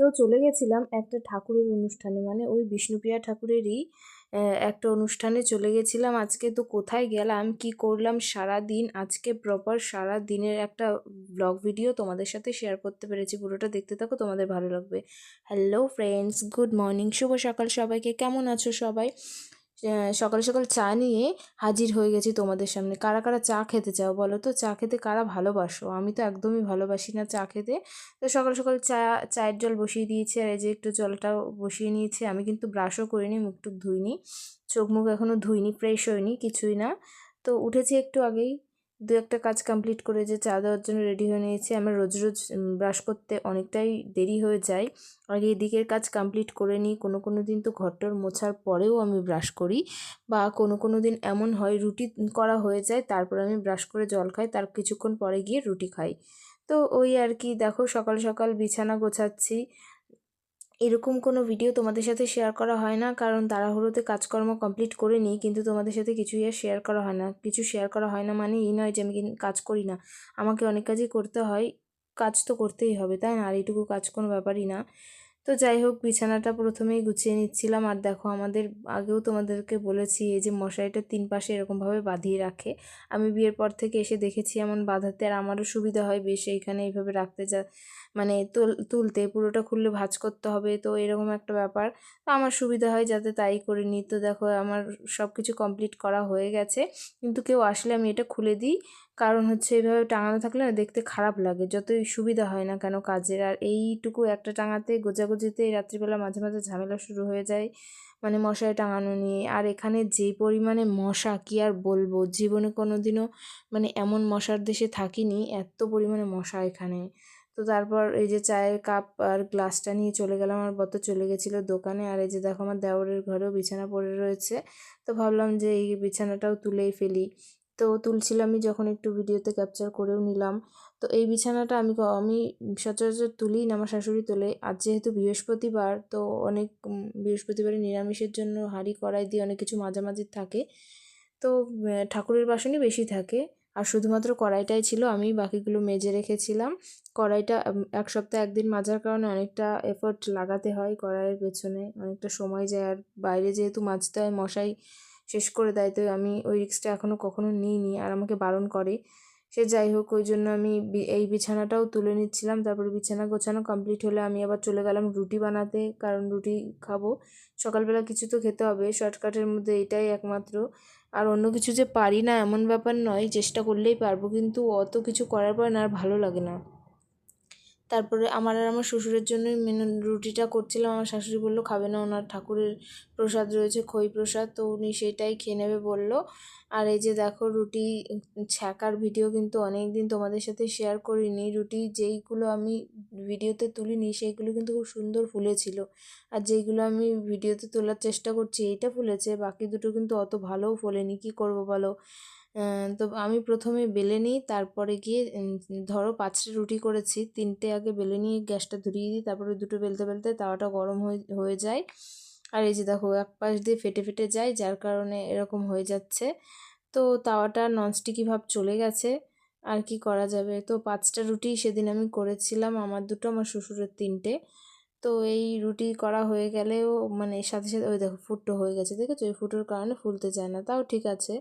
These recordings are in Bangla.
আজকেও চলে গেছিলাম একটা ঠাকুরের অনুষ্ঠানে, মানে ওই বিষ্ণুপ্রিয়া ঠাকুরেরই একটা অনুষ্ঠানে চলে গেছিলাম আজকে। তো কোথায় গেলাম, কি করলাম সারা দিন, আজকে প্রপার সারা দিনের একটা ব্লগ ভিডিও তোমাদের সাথে শেয়ার করতে পেরেছি। পুরোটা দেখতে থাকো, তোমাদের ভালো লাগবে। হ্যালো ফ্রেন্ডস, গুড মর্নিং, শুভ সকাল সবাইকে। কেমন আছো সবাই? সকাল সকাল চা নিয়ে হাজির হয়ে গেছি তোমাদের সামনে। কারা কারা চা খেতে চাও বলো তো? চা খেতে কারা ভালোবাসো? আমি তো একদমই ভালোবাসি না চা খেতে। তো সকাল সকাল চায়ের জল বসিয়ে দিয়েছি, আর এই যে একটু জলটাও বসিয়ে নিয়েছি। আমি কিন্তু ব্রাশও করিনি, মুখ টুক ধুইনি, চোখ মুখ এখনও ধুইনি, ফ্রেশ হয়নি, কিছুই না। তো উঠেছি একটু আগেই, দু একটা কাজ কমপ্লিট করে যে চা দেওয়ার জন্য রেডি হয়ে নিয়েছি। আমার রোজ রোজ ব্রাশ করতে অনেকটাই দেরি হয়ে যায়, আর এদিকের কাজ কমপ্লিট করে নিই। কোনো কোনো দিন তো ঘরটর মোছার পরেও আমি ব্রাশ করি, বা কোনো কোনো দিন এমন হয় রুটি করা হয়ে যায়, তারপর আমি ব্রাশ করে জল খাই, তার কিছুক্ষণ পরে গিয়ে রুটি খাই। তো ওই আর কি, দেখো সকাল সকাল বিছানা গোছাচ্ছি। এরকম কোনো ভিডিও তোমাদের সাথে শেয়ার করা হয় না, কারণ তাড়াহুড়োতে কাজকর্ম কমপ্লিট করে নিই, কিন্তু তোমাদের সাথে কিছুই আর শেয়ার করা হয় না। কিছু শেয়ার করা হয় না মানে এই নয় যে আমি কাজ করি না, আমাকে অনেক কাজই করতে হয়। কাজ তো করতেই হবে, তাই না? আর এইটুকু কাজ কোনো ব্যাপারই না। তো যাই হোক, বিছানাটা প্রথমেই গুছিয়ে নিচ্ছিলাম। আর দেখো, আমাদের আগেও তোমাদেরকে বলেছি, এই যে মশারিটা 3 পাশে এরকমভাবে বাঁধিয়ে রাখে। আমি বিয়ের পর থেকে এসে দেখেছি এমন বাঁধাতে, আর আমারও সুবিধা হয় বেশ এইখানে এইভাবে রাখতে। মানে তুলতে পুরোটা খুললে ভাঁজ করতে হবে, তো এরকম একটা ব্যাপার। তো আমার সুবিধা হয় যাতে তাই করে নিই। তো দেখো, আমার সব কিছু কমপ্লিট করা হয়ে গেছে, কিন্তু কেউ আসলে আমি এটা খুলে দিই, কারণ হচ্ছে এইভাবে টাঙানো থাকলে না দেখতে খারাপ লাগে, যতই সুবিধা হয় না কেন কাজের। আর এইটুকু একটা টাঙাতে গোজাগুজিতে রাত্রিবেলা মাঝে মাঝে ঝামেলা শুরু হয়ে যায়, মানে মশারি টাঙানো নিয়ে। আর এখানে যে পরিমাণে মশা, কি আর বলবো, জীবনে কোনো দিনও মানে এমন মশার দেশে থাকিনি, এত পরিমাণে মশা এখানে। তো তারপর এই যে চায়ের কাপ আর গ্লাসটা নিয়ে চলে গেলাম, আমার বর তো চলে গেছিলো দোকানে। আর এই যে দেখো, আমার দেওরের ঘরেও বিছানা পড়ে রয়েছে। তো ভাবলাম যে এই বিছানাটাও তুলেই ফেলি। তো তুলছিলামই যখন, একটু ভিডিওতে ক্যাপচার করেও নিলাম। তো এই বিছানাটা আমি সচরাচর তুলি না, আমার শাশুড়ি তোলে। আজ যেহেতু বৃহস্পতিবার, তো অনেক বৃহস্পতিবারে নিরামিষের জন্য হাঁড়ি কড়াই দিয়ে অনেক কিছু মাঝামাঝি থাকে। তো ঠাকুরের বাসনই বেশি থাকে, আর শুধুমাত্র কড়াইটাই ছিল, আমি বাকিগুলো মেজে রেখেছিলাম। কড়াইটা এক সপ্তাহে একদিন মাজার কারণে অনেকটা এফোর্ট লাগাতে হয়, কড়াইয়ের পেছনে অনেকটা সময় যায়। আর বাইরে যেহেতু মাজতে হয়, মশাই শেষ করে দেয়, তো আমি ওই রিস্কটা এখনও কখনো নিইনি, আর আমাকে বারণ করে। সে যাই হোক, ওই জন্য আমি এই বিছানাটাও তুলে নিচ্ছিলাম। তারপরে বিছানা গোছানো কমপ্লিট হলে আমি আবার চলে গেলাম রুটি বানাতে, কারণ রুটি খাবো। সকালবেলা কিছু তো খেতে হবে, শর্টকাটের মধ্যে এটাই একমাত্র। আর অন্য কিছু যে পারি না এমন ব্যাপার নয়, চেষ্টা করলেই পারবো, কিন্তু অত কিছু করার পর না আর ভালো লাগে না। তারপরে আমার আর আমার শ্বশুরের জন্যই রুটিটা করছিলাম। আমার শাশুড়ি বললো খাবে না, ওনার ঠাকুরের প্রসাদ রয়েছে, খই প্রসাদ, তো উনি সেটাই খেয়ে নেবে বললো। আর এই যে দেখো, রুটি ছ্যাঁকার ভিডিও কিন্তু অনেক দিন তোমাদের সাথে শেয়ার করিনি। রুটি যেইগুলো আমি ভিডিওতে তুলিনি সেইগুলো কিন্তু খুব সুন্দর ফুলেছিল, আর যেইগুলো আমি ভিডিওতে তোলার চেষ্টা করছি এইটা ফুলেছে, বাকি দুটো কিন্তু অত ভালোও ফোলেনি। কী করবো বলো? তো আমি প্রথমে বেলে নিই, তারপরে গিয়ে ধরো 5টা রুটি করেছি, 3টে আগে বেলে নিয়ে গ্যাসটা ধরিয়ে দিই, তারপরে দুটো বেলতে বেলতে তাওয়াটা গরম হয়ে যায়। আর এই যে দেখো, এক পাশ দিয়ে ফেটে ফেটে যায়, যার কারণে এরকম হয়ে যাচ্ছে। তো তাওয়াটা ননস্টিকি ভাব চলে গেছে, আর কি করা যাবে। তো 5টা রুটি সেদিন আমি করেছিলাম, আমার দুটো, আমার শ্বশুরের 3টে। তো এই রুটি করা হয়ে গেলেও মানে সাথে সাথে ওই দেখো ফুটো হয়ে গেছে, দেখেছো? ওই ফুটোর কারণে ফুলতে চায় না, তাও ঠিক আছে,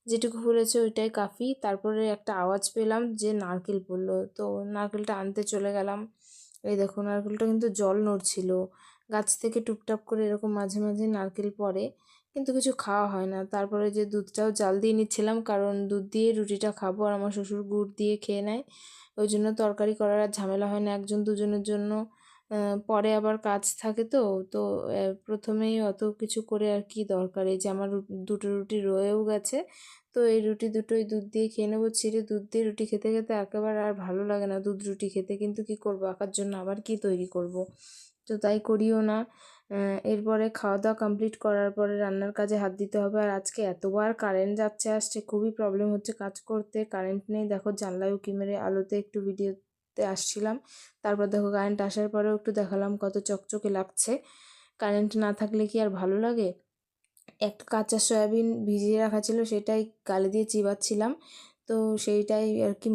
যেটুকু ফুলেছে ওইটাই কাফি। তারপরে একটা আওয়াজ পেলাম যে নারকেল পড়লো, তো নারকেলটা আনতে চলে গেলাম। এই দেখো, নারকেলটা কিন্তু জল নড়ছিল, গাছ থেকে টুপটাপ করে এরকম মাঝে মাঝে নারকেল পড়ে, কিন্তু কিছু খাওয়া হয় না। তারপরে যে দুধটাও জাল দিয়ে নিচ্ছিলাম, কারণ দুধ দিয়ে রুটিটা খাবো, আর আমার শ্বশুর গুড় দিয়ে খেয়ে নেয়, ওই জন্য তরকারি করার আর ঝামেলা হয় না একজন দুজনের জন্য। পরে আবার কাজ থাকে, তো তো প্রথমেই অত কিছু করে আর কি দরকার। এই যে আমার দুটো রুটি রয়েও গেছে, তো এই রুটি দুটোই দুধ দিয়ে খেয়ে নেবো। ছিঁড়ে দুধ দিয়ে রুটি খেতে খেতে একেবারে আর ভালো লাগে না দুধ রুটি খেতে, কিন্তু কি করব, আঁকার জন্য আবার কি তৈরি করব, তো তাই করিও না। এরপরে খাওয়া দাওয়া কমপ্লিট করার পরে রান্নার কাজে হাত দিতে হবে। আর আজকে এতবার কারেন্ট যাচ্ছে আসছে, খুবই প্রবলেম হচ্ছে কাজ করতে। কারেন্ট নেই, দেখো জানলায় উঁকি মেরে আলোতে একটু ভিডিওতে আসছিলাম। তারপর দেখো, কারেন্ট আসার পরেও একটু দেখালাম কত চকচকে লাগছে। কারেন্ট না থাকলে কি আর ভালো লাগে? একটা কাঁচা সয়াবিন ভিজিয়ে রাখা ছিল, সেটাই গালে দিয়ে চিবাচ্ছিলাম। তো সেইটাই আর কি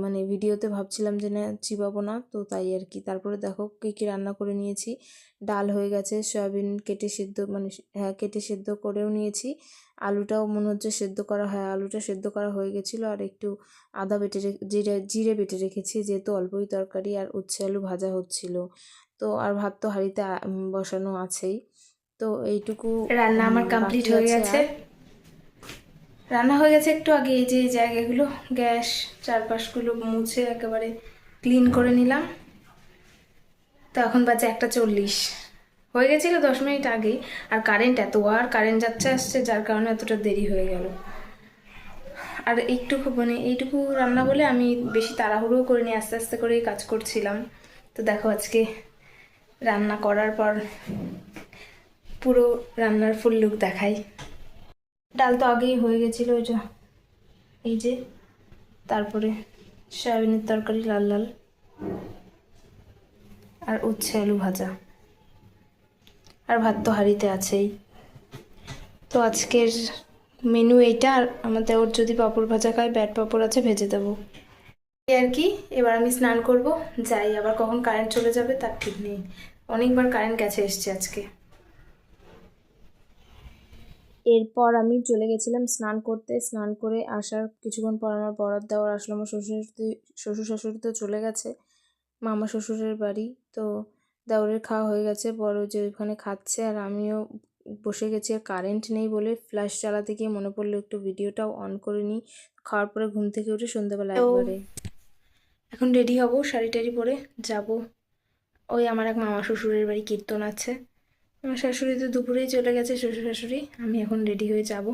মানে ভিডিওতে ভাবছিলাম যে না চিবাবো না, তো তাই আর কি। তারপরে দেখো কী কী রান্না করে নিয়েছি। ডাল হয়ে গেছে, সয়াবিন কেটে সেদ্ধ মানে হ্যাঁ কেটে সেদ্ধ করেও নিয়েছি। আলুটাও মনে হচ্ছে সেদ্ধ করা, হ্যাঁ আলুটা সেদ্ধ করা হয়ে গেছিলো। আর একটু আদা বেটে জিরে বেটে রেখেছি, যেহেতু অল্পই তরকারি। আর উচ্ছে আলু ভাজা হচ্ছিল। তো আর ভাত তো হাঁড়িতে বসানো আছেই। তো এইটুকু রান্না আমার কমপ্লিট হয়ে গেছে। রান্না হয়ে গেছে একটু আগে। এই যে এই জায়গাগুলো গ্যাস চারপাশগুলো মুছে একেবারে ক্লিন করে নিলাম। তো এখন বাজে 1:40, হয়ে গেছিলো 10 মিনিট আগেই। আর কারেন্ট কারেন্ট যাচ্ছে আসছে, যার কারণে এতটা দেরি হয়ে গেল। আর এইটুকু রান্না বলে আমি বেশি তাড়াহুড়োও করিনি, আস্তে আস্তে করেই কাজ করছিলাম। তো দেখো আজকে রান্না করার পর পুরো রান্নার ফুল লুক দেখাই। ডাল তো আগেই হয়ে গেছিলো, এটা এই যে। তারপরে সয়াবিনের তরকারি লাল লাল, আর উচ্ছে আলু ভাজা, আর ভাত তো হাঁড়িতে আছেই। তো আজকের মেনু এইটা। আর আমাদের ওর যদি পাঁপড় ভাজা খায়, ব্যাট পাঁপড় আছে, ভেজে দেবো এই আর কি। এবার আমি স্নান করব, যাই। আবার কখন কারেন্ট চলে যাবে তার ঠিক নেই, অনেকবার কারেন্ট গেছে এসছে আজকে। এরপর আমি চলে গেছিলাম স্নান করতে। স্নান করে আসার কিছুক্ষণ পর আমার বরাত দেওয়ার আসলো। আমার শ্বশুর শাশুড়ি তো চলে গেছে মামা শ্বশুরের বাড়ি। তো দেওরের খাওয়া হয়ে গেছে, বড় যে ওইখানে খাচ্ছে, আর আমিও বসে গেছি। আর কারেন্ট নেই বলে ফ্ল্যাশ চালাতে গিয়ে মনে পড়লো একটু ভিডিওটাও অন করে নিই। খাওয়ার পরে ঘুম থেকে উঠে সন্ধ্যেবেলা একবারে এখন রেডি হব, শাড়ি টাড়ি পরে যাব। ওই আমার এক মামা শ্বশুরের বাড়ি কীর্তন আছে। আমার শাশুড়ি তো দুপুরেই চলে গেছে, শ্বশুর শাশুড়ি। আমি এখন রেডি হয়ে যাব।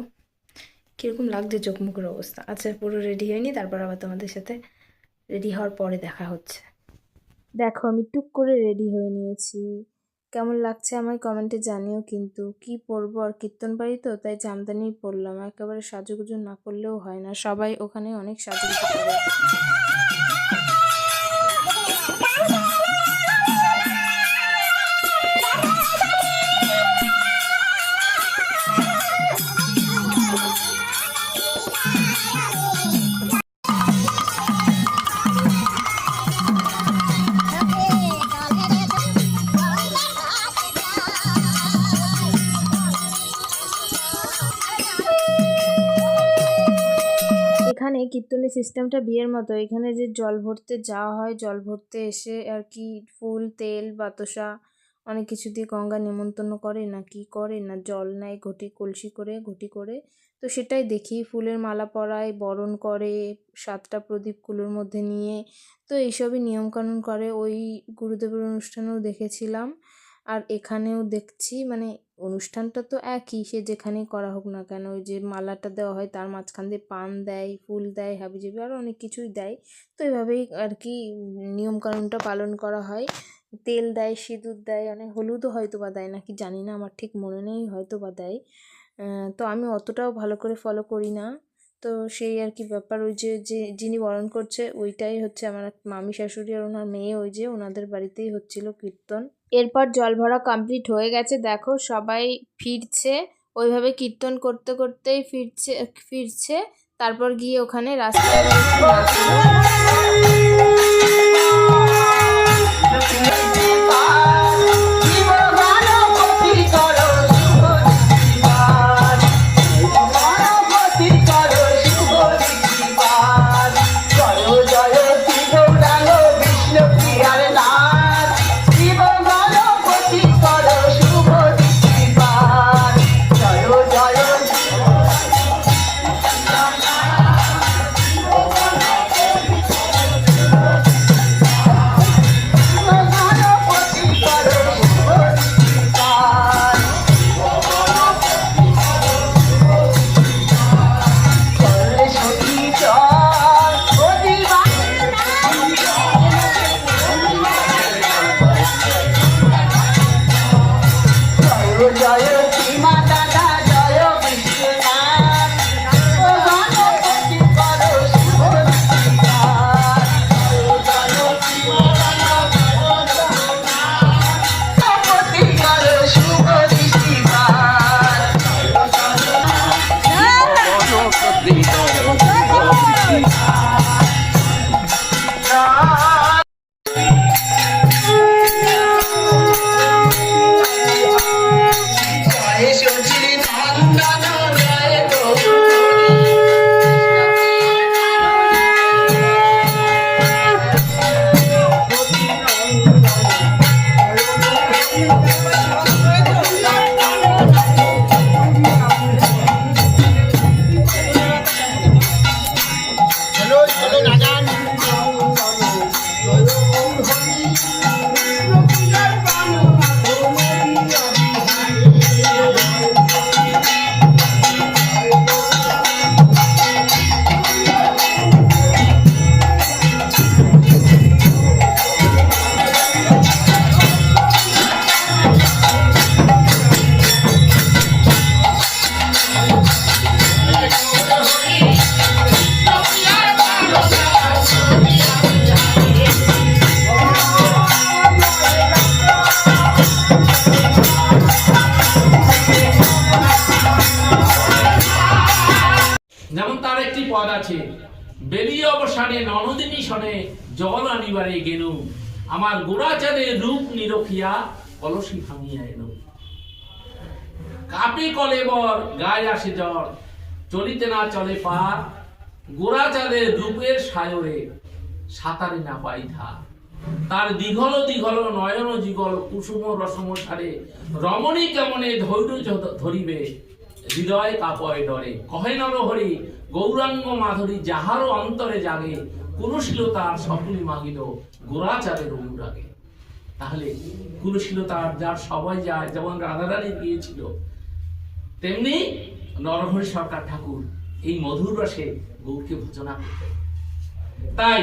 কীরকম লাগছে চোখ মুখের অবস্থা। আচ্ছা পুরো রেডি হয়নি, তারপর আবার তোমাদের সাথে রেডি হওয়ার পরে দেখা হচ্ছে। দেখো আমি টুক করে রেডি হয়ে নিয়েছি। কেমন লাগছে আমায় কমেন্টে জানিও কিন্তু। কি পরবো, আর কীর্তন বাড়ি তো তাই জামদানি পরলাম। একেবারে সাজুগুজু না করলেও হয় না, সবাই ওখানে অনেক সাজুগুজু করে। এখানে কীর্তনের সিস্টেমটা বিয়ের মতো। এখানে যে জল ভরতে যাওয়া হয়, জল ভরতে এসে আর কি ফুল তেল বাতাসা অনেক কিছু দিয়ে গঙ্গা নিমন্ত্রণ করে না কি করে না, জল নেয় ঘটি কলসি করে ঘটি করে। তো সেটাই দেখি, ফুলের মালা পরায়, বরণ করে 7টা প্রদীপ কুলোর মধ্যে নিয়ে। তো এইসবই নিয়মকানুন করে। ওই গুরুদেবের অনুষ্ঠানেও দেখেছিলাম, আর এখানেও দেখছি। মানে অনুষ্ঠানটা তো একই, সে যেখানেই করা হোক না কেন। ওই যে মালাটা দেওয়া হয়, তার মাঝখান দিয়ে পান দেয়, ফুল দেয়, হাবিজাবি আরও অনেক কিছুই দেয়। তো এইভাবেই আর কি নিয়মকানুনটা পালন করা হয়। তেল দেয়, সিঁদুর দেয়, অনেক হলুদও হয়তো বা দেয় নাকি জানি না, আমার ঠিক মনে নেই, হয়তো বা দেয়। তো আমি অতটাও ভালো করে ফলো করি না। তো সেই আর কি ব্যাপার। ওই যে যিনি বরণ করছে ওইটাই হচ্ছে আমার মামি শাশুড়ি, আর ওনার মেয়ে, ওই যে ওনাদের বাড়িতেই হচ্ছিল কীর্তন। এরপর জল ভরা কমপ্লিট হয়ে গেছে। দেখো সবাই ফিরছে, ওইভাবে কীর্তন করতে করতেই ফিরছে। তারপর গিয়ে ওখানে রাস্তায় পদ আছে, বেরিয়ে অবসানে ননদিনী সনে জল আনিবারে গেনু, আমার গোড়াচাঁদের রূপ নিরখিয়া কলসি ভাঙিয়া এলো। কাপে কলেবর গায়ে আসে জ্বর, চলিতে না চলে পার, গোড়াচাঁদের রূপের সায়রে সাঁতারে না পাই ধার। তার দীঘল দীঘল নয়ন যুগল কুসুম রসম সারে, রমণী কেমনে ধৈর্য ধরিবে হৃদয় কাপয় ডরে। কহে নরহরি গৌরাঙ্গ মাধুরী যাহারও অন্তরে জাগে, কুলশীলতার সকলি মাগিল গোড়াচাঁদের অনুরাগে। তাহলে কুলশীলতার যার সবাই যায়, যেমন রাধারানী গিয়েছিল, তেমনি নরহরি সরকার ঠাকুর এই মধুর রসে গৌরকে ভজনা করতেন। তাই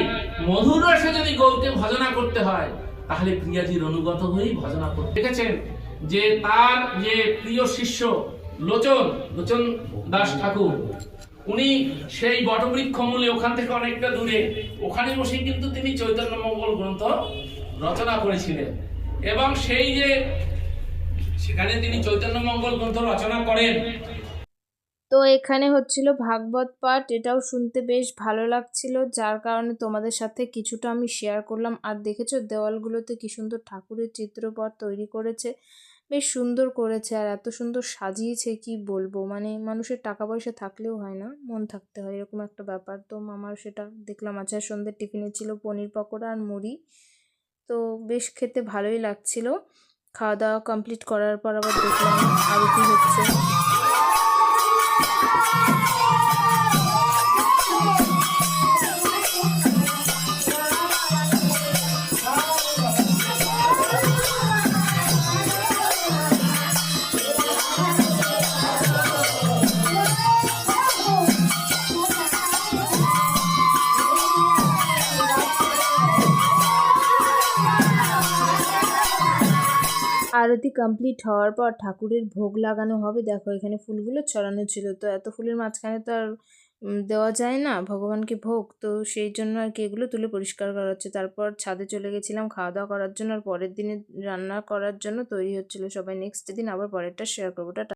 মধুর রসে যদি গৌরকে ভজনা করতে হয়, তাহলে প্রিয়াজির অনুগত হয়েই ভজনা করতে। দেখেছেন যে তার যে প্রিয় শিষ্য লোচন দাস ঠাকুর, উনি সেই বটবৃক্ষ মূলে, ওখান থেকে অনেকটা দূরে, ওখানে বসে কিন্তু তিনি চৈতন্য মঙ্গল গ্রন্থ রচনা করেছিলেন। এবং সেই যে সেখানে তিনি চৈতন্য মঙ্গল গ্রন্থ রচনা করেন। তো এখানে হচ্ছিল ভাগবত পাঠ, এটাও শুনতে বেশ ভালো লাগছিল, যার কারণে তোমাদের সাথে কিছুটা আমি শেয়ার করলাম। আর দেখেছো দেওয়ালগুলোতে কি সুন্দর ঠাকুরের চিত্রপট তৈরি করেছে, বেশ সুন্দর করেছে, আর এত সুন্দর সাজিয়েছে কি বলবো। মানে মানুষের টাকা পয়সা থাকলেও হয় না, মন থাকতে হয়, এরকম একটা ব্যাপার। তো আমার সেটা দেখলাম। আচ্ছা, সন্ধ্যের টিফিনে ছিল পনির পকোড়া আর মুড়ি, তো বেশ খেতে ভালোই লাগছিল। খাওয়া দাওয়া কমপ্লিট করার পর আবার দেখলাম আরতি হচ্ছে। আরতি কমপ্লিট হওয়ার পর ঠাকুরের ভোগ লাগানো হবে। দেখো এখানে ফুলগুলো ছড়ানো ছিল, তো এত ফুলের মাঝখানে তো আর দেওয়া যায় না ভগবানকে ভোগ, তো সেই জন্য আর কি এগুলো তুলে পরিষ্কার করা হচ্ছে। তারপর ছাদে চলে গেছিলাম খাওয়া দাওয়া করার জন্য, আর পরের দিনে রান্না করার জন্য তৈরি হচ্ছিল সবাই। নেক্সট দিন আবার পরেরটা শেয়ার করবো। টাটা।